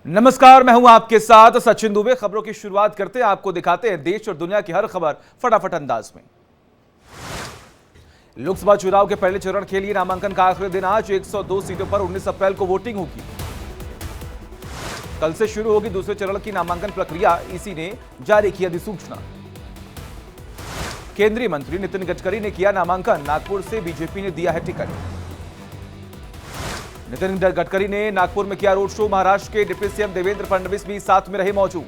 नमस्कार, मैं हूं आपके साथ सचिन दुबे। खबरों की शुरुआत करते हैं, आपको दिखाते हैं देश और दुनिया की हर खबर फटाफट अंदाज में। लोकसभा चुनाव के पहले चरण के लिए नामांकन का आखिरी दिन आज 102 सीटों पर 19 अप्रैल को वोटिंग होगी। कल से शुरू होगी दूसरे चरण की नामांकन प्रक्रिया, इसी ने जारी की अधिसूचना। केंद्रीय मंत्री नितिन गडकरी ने किया नामांकन, नागपुर से बीजेपी ने दिया है टिकट। नितिन गडकरी ने नागपुर में किया रोड शो, महाराष्ट्र के डिप्टी सीएम देवेंद्र फडणवीस भी साथ में रहे मौजूद।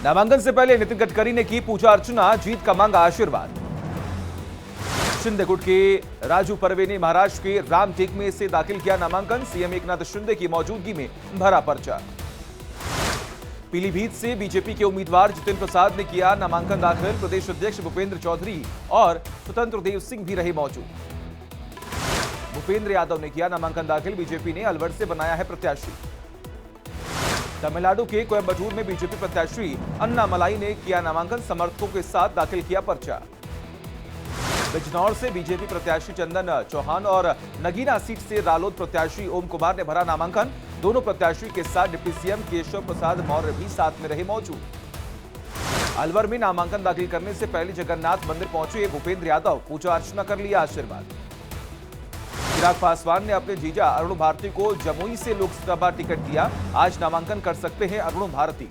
नामांकन से पहले नितिन गडकरी ने की पूजा अर्चना, जीत का मांगा आशीर्वाद। शिंदे गुट के राजू परवे ने महाराष्ट्र के रामटेक में से दाखिल किया नामांकन, सीएम एकनाथ शिंदे की मौजूदगी में भरा पर्चा। पीलीभीत से बीजेपी के उम्मीदवार जितिन प्रसाद ने किया नामांकन दाखिल, प्रदेश अध्यक्ष भूपेंद्र चौधरी और स्वतंत्र देव सिंह भी रहे मौजूद। भूपेंद्र यादव ने किया नामांकन दाखिल, बीजेपी ने अलवर से बनाया है प्रत्याशी। तमिलनाडु के कोयंबटूर में बीजेपी प्रत्याशी अन्नामलाई ने किया नामांकन, समर्थकों के साथ दाखिल किया पर्चा। बिजनौर से बीजेपी प्रत्याशी चंदन चौहान और नगीना सीट से रालोद प्रत्याशी ओम कुमार ने भरा नामांकन, दोनों प्रत्याशी के साथ डिप्टी सीएम केशव प्रसाद मौर्य भी साथ में रहे मौजूद। अलवर में नामांकन दाखिल करने से पहले जगन्नाथ मंदिर पहुंचे भूपेंद्र यादव, पूजा अर्चना कर लिया आशीर्वाद। चिराग पासवान ने अपने जीजा अरुण भारती को जमुई से लोकसभा टिकट दिया, आज नामांकन कर सकते हैं अरुण भारती।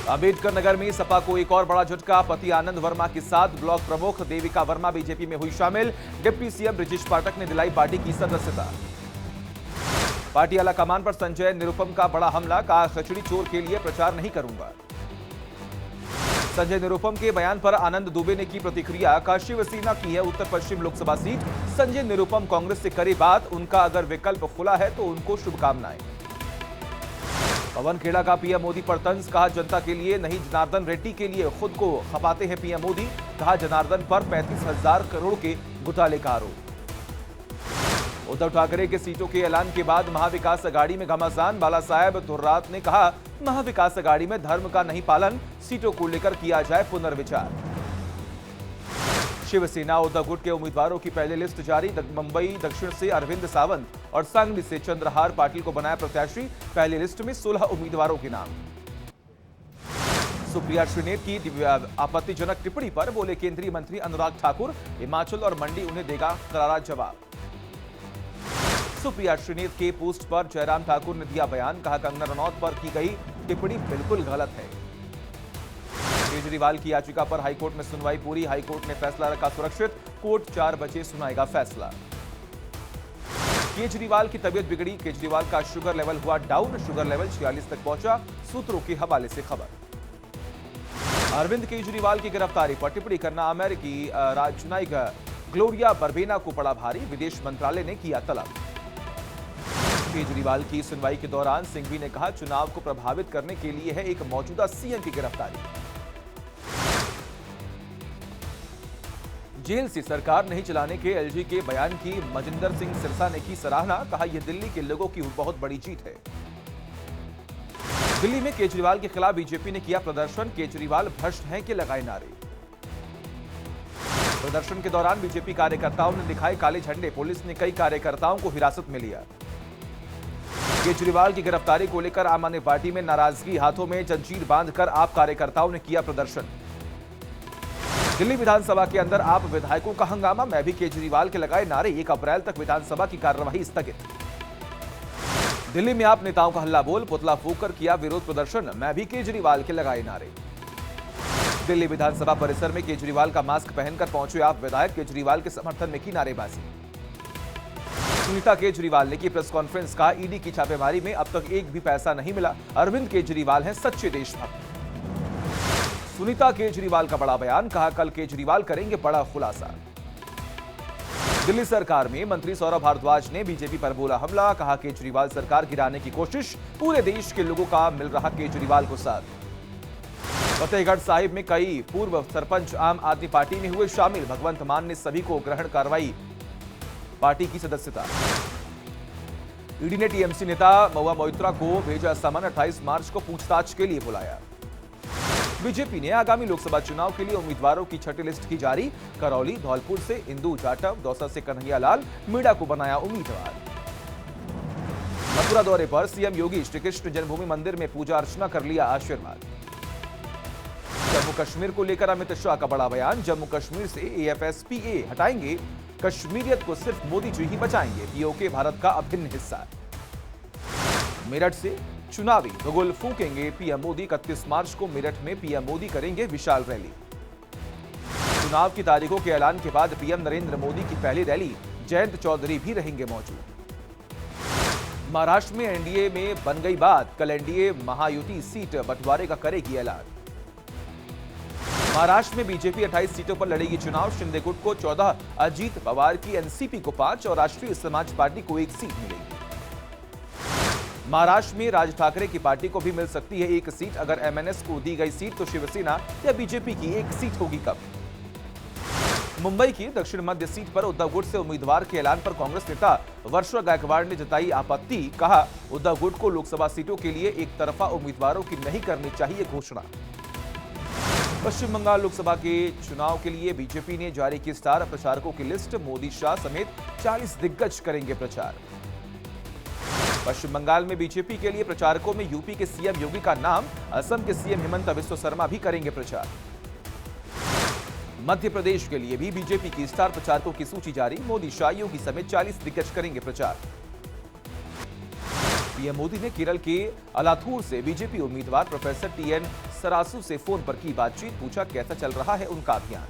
अंबेडकर नगर में सपा को एक और बड़ा झटका, पति आनंद वर्मा के साथ ब्लॉक प्रमुख देविका वर्मा बीजेपी में हुई शामिल, डिप्टी सीएम ब्रिजेश पाठक ने दिलाई पार्टी की सदस्यता। पार्टी आला कमान पर संजय निरुपम का बड़ा हमला, कहा खिचड़ी चोर के लिए प्रचार नहीं करूंगा। संजय निरुपम के बयान पर आनंद दुबे ने की प्रतिक्रिया, कहा शिवसेना की है उत्तर पश्चिम लोकसभा सीट, संजय निरुपम कांग्रेस से करे बात, उनका अगर विकल्प खुला है तो उनको शुभकामनाएं। पवन खेड़ा का पीएम मोदी पर तंज, कहा जनता के लिए नहीं जनार्दन रेड्डी के लिए खुद को खपाते हैं पीएम मोदी, कहा जनार्दन पर 35,000 करोड़ के घोटाले का आरोप। उद्धव ठाकरे के सीटों के ऐलान के बाद महाविकास अघाड़ी में घमासान, बाला साहेब तुर्रात ने कहा महाविकास अघाड़ी में धर्म का नहीं पालन, सीटों को लेकर किया जाए पुनर्विचार। शिवसेना उद्धव गुट के उम्मीदवारों की पहली लिस्ट जारी, मुंबई दक्षिण से अरविंद सावंत और सांगली से चंद्रहार पाटिल को बनाया प्रत्याशी, पहली लिस्ट में 16 उम्मीदवारों के नाम। सुप्रिया श्रीनेत की आपत्तिजनक टिप्पणी पर बोले केंद्रीय मंत्री अनुराग ठाकुर, हिमाचल और मंडी उन्हें देगा करारा जवाब। सुप्रिया श्रीनेत के पोस्ट पर जयराम ठाकुर ने दिया बयान, कहा कंगना रनौत पर की गई टिप्पणी बिल्कुल गलत है। केजरीवाल की याचिका पर हाईकोर्ट में सुनवाई पूरी, हाईकोर्ट ने फैसला रखा सुरक्षित, कोर्ट 4 बजे सुनाएगा फैसला। केजरीवाल की तबीयत बिगड़ी, केजरीवाल का शुगर लेवल हुआ डाउन, शुगर लेवल 46 तक पहुंचा, सूत्रों के हवाले से खबर। अरविंद केजरीवाल की गिरफ्तारी पर टिप्पणी करना अमेरिकी राजनयिक ग्लोरिया बर्बेना को पड़ा भारी, विदेश मंत्रालय ने किया तलब। केजरीवाल की सुनवाई के दौरान सिंघवी ने कहा चुनाव को प्रभावित करने के लिए है एक मौजूदा सीएम की गिरफ्तारी। जेल से सरकार नहीं चलाने के एलजी के बयान की मजिंदर सिंह सिरसा ने की सराहना, कहा यह दिल्ली के लोगों की बहुत बड़ी जीत है। दिल्ली में केजरीवाल के खिलाफ बीजेपी ने किया प्रदर्शन, केजरीवाल भ्रष्ट हैं के लगाए नारे। प्रदर्शन के दौरान बीजेपी कार्यकर्ताओं ने दिखाए काले झंडे, पुलिस ने कई कार्यकर्ताओं को हिरासत में लिया। केजरीवाल की गिरफ्तारी को लेकर आम आदमी पार्टी में नाराजगी, हाथों में जंजीर बांधकर आप कार्यकर्ताओं ने किया प्रदर्शन। दिल्ली विधानसभा के अंदर आप विधायकों का हंगामा, मैं भी केजरीवाल के लगाए नारे, 1 अप्रैल तक विधानसभा की कार्यवाही स्थगित। दिल्ली में आप नेताओं का हल्ला बोल, पुतला फूंककर किया विरोध प्रदर्शन, मैं भी केजरीवाल के लगाए नारे। दिल्ली विधानसभा परिसर में केजरीवाल का मास्क पहनकर पहुंचे आप विधायक, केजरीवाल के समर्थन में की नारेबाजी। सुनीता केजरीवाल ने की प्रेस कॉन्फ्रेंस, कहा ईडी की छापेमारी में अब तक एक भी पैसा नहीं मिला, अरविंद केजरीवाल हैं सच्चे देशभक्त। सुनीता केजरीवाल का बड़ा बयान, कहा कल केजरीवाल करेंगे बड़ा खुलासा। दिल्ली सरकार में मंत्री सौरभ भारद्वाज ने बीजेपी पर बोला हमला, कहा केजरीवाल सरकार गिराने की कोशिश, पूरे देश के लोगों का मिल रहा केजरीवाल को साथ। फतेहगढ़ साहिब में कई पूर्व सरपंच आम आदमी पार्टी में हुए शामिल, भगवंत मान ने सभी को ग्रहण कार्रवाई पार्टी की सदस्यता। ईडी ने टीएमसी नेता महुआ मोइत्रा को भेजा समन, 28 मार्च को पूछताछ के लिए बुलाया। बीजेपी ने आगामी लोकसभा चुनाव के लिए उम्मीदवारों की छठी लिस्ट की जारी, करौली धौलपुर से इंदू जाटव, दौसा से कन्हैया लाल मीणा को बनाया उम्मीदवार। मथुरा दौरे पर सीएम योगी श्री कृष्ण जन्मभूमि मंदिर में पूजा अर्चना कर लिया आशीर्वाद। जम्मू कश्मीर को लेकर अमित शाह का बड़ा बयान, जम्मू कश्मीर से एएफएसपीए हटाएंगे, कश्मीरियत को सिर्फ मोदी जी ही बचाएंगे, पीओके भारत का अभिन्न हिस्सा। मेरठ से चुनावी बगुल फूकेंगे पीएम मोदी, 31 मार्च को मेरठ में पीएम मोदी करेंगे विशाल रैली। चुनाव की तारीखों के ऐलान के बाद पीएम नरेंद्र मोदी की पहली रैली, जयंत चौधरी भी रहेंगे मौजूद। महाराष्ट्र में एनडीए में बन गई बात, कल एनडीए महायुति सीट बंटवारे का करेगी ऐलान। महाराष्ट्र में बीजेपी 28 सीटों पर लड़ेगी चुनाव, शिंदे गुट को 14, अजीत पवार की एनसीपी को 5 और राष्ट्रीय समाज पार्टी को 1 सीट मिलेगी। महाराष्ट्र में राज ठाकरे की पार्टी को भी मिल सकती है 1 सीट, अगर एमएनएस को दी गई सीट तो शिवसेना या बीजेपी की 1 सीट होगी कब। मुंबई की दक्षिण मध्य सीट पर उद्धव गुट से उम्मीदवार के ऐलान पर कांग्रेस नेता वर्षा गायकवाड़ ने जताई आपत्ति, कहा उद्धव गुट को लोकसभा सीटों के लिए एक तरफा उम्मीदवारों की नहीं करनी चाहिए घोषणा। पश्चिम बंगाल लोकसभा के चुनाव के लिए बीजेपी ने जारी की स्टार प्रचारकों की लिस्ट, मोदी शाह समेत 40 दिग्गज करेंगे प्रचार। पश्चिम बंगाल में बीजेपी के लिए प्रचारकों में यूपी के सीएम योगी का नाम, असम के सीएम हेमंत बिस्वा शर्मा भी करेंगे प्रचार। मध्य प्रदेश के लिए भी बीजेपी की स्टार प्रचारकों की सूची जारी, मोदी शाह योगी समेत 40 दिग्गज करेंगे प्रचार। पीएम मोदी ने केरल के अलाथूर से बीजेपी उम्मीदवार प्रोफेसर टीएन सरासू से फोन पर की बातचीत, पूछा कैसा चल रहा है उनका अभियान।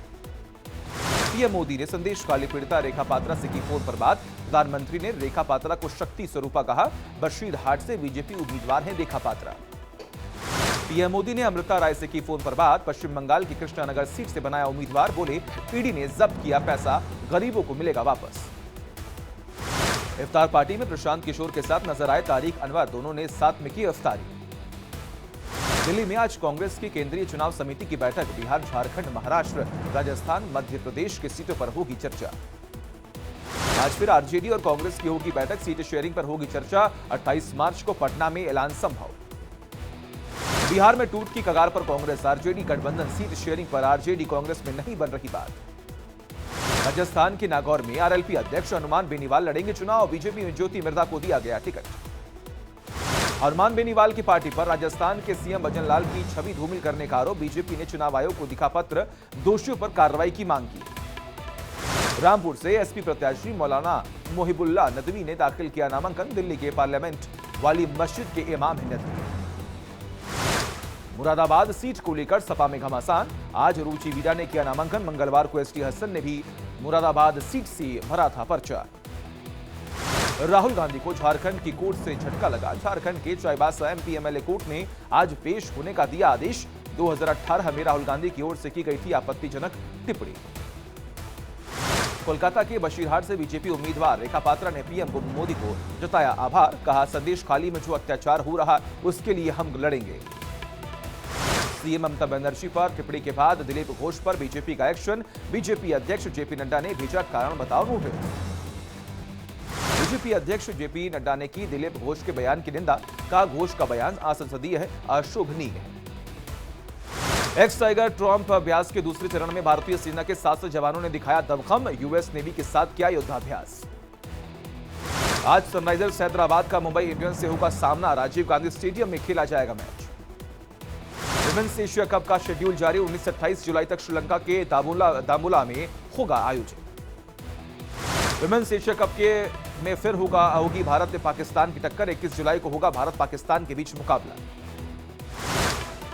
पीएम मोदी ने संदेश काली पीड़िता रेखा पात्रा से की फोन पर बात, प्रधानमंत्री ने रेखा पात्रा को शक्ति स्वरूपा कहा, बशीरहाट से बीजेपी उम्मीदवार हैं रेखा पात्रा। पीएम मोदी ने अमृता राय से की फोन पर बात, पश्चिम बंगाल की कृष्णानगर सीट से बनाया उम्मीदवार, बोले ईडी ने जब्त किया पैसा, गरीबों को मिलेगा वापस। इफ्तार पार्टी में प्रशांत किशोर के साथ नजर आए तारिक अनवर, दोनों ने साथ में की इफ्तारी। दिल्ली में आज कांग्रेस की केंद्रीय चुनाव समिति की बैठक, बिहार, झारखंड, महाराष्ट्र, राजस्थान, मध्य प्रदेश की सीटों पर होगी चर्चा। आज फिर आरजेडी और कांग्रेस की होगी बैठक, सीट शेयरिंग पर होगी चर्चा, 28 मार्च को पटना में ऐलान संभव। बिहार में टूट की कगार पर कांग्रेस, आरजेडी गठबंधन, सीट शेयरिंग पर आरजेडी कांग्रेस में नहीं बन रही बात। राजस्थान के नागौर में आरएलपी अध्यक्ष हनुमान बेनीवाल लड़ेंगे चुनाव, बीजेपी में ज्योति मिर्धा को दिया गया टिकट। हनुमान बेनीवाल की पार्टी पर राजस्थान के सीएम भजनलाल की छवि धूमिल करने का आरोप, बीजेपी ने चुनाव आयोग को दिखा पत्र, दोषियों पर कार्रवाई की मांग की। रामपुर से एसपी प्रत्याशी मौलाना मोहिबुल्लाह नदवी ने दाखिल किया नामांकन, दिल्ली के पार्लियामेंट वाली मस्जिद के इमाम हैं नदवी। मुरादाबाद सीट को लेकर सपा में घमासान, आज रुचि वीरा ने किया नामांकन, मंगलवार को एसटी हसन ने भी मुरादाबाद सीट से भरा था पर्चा। राहुल गांधी को झारखंड की कोर्ट से झटका लगा, झारखंड के चाईबासा एमपी एमएलए कोर्ट ने आज पेश होने का दिया आदेश, 2018 में राहुल गांधी की ओर से की गई थी आपत्तिजनक टिप्पणी। कोलकाता के बशीरहाट से बीजेपी उम्मीदवार रेखा पात्रा ने पीएम मोदी को जताया आभार, कहा संदेश खाली में जो अत्याचार हो रहा उसके लिए हम लड़ेंगे। सीएम ममता बनर्जी पर टिप्पणी के बाद दिलीप घोष पर बीजेपी का एक्शन, बीजेपी अध्यक्ष जेपी नड्डा ने भेजा कारण बताओ नोटिस। बीजेपी अध्यक्ष जेपी नड्डा ने की दिलीप घोष के बयान की निंदा, कहा घोष का बयान असंसदीय है, अशोभनीय है। एक्स टाइगर ट्रम्प अभ्यास के दूसरे चरण में भारतीय सेना के 700 जवानों ने दिखाया दमखम, यूएस नेवी के साथ किया युद्धाभ्यास। आज सनराइजर्स हैदराबाद का मुंबई इंडियंस से होगा सामना, राजीव गांधी स्टेडियम में खेला जाएगा मैच। विमेंस एशिया कप का शेड्यूल जारी, 19 से 28 जुलाई तक श्रीलंका के दामुला में होगा आयोजित। विमेंस एशिया कप में फिर होगी भारत ने पाकिस्तान की टक्कर, 21 जुलाई को होगा भारत पाकिस्तान के बीच मुकाबला।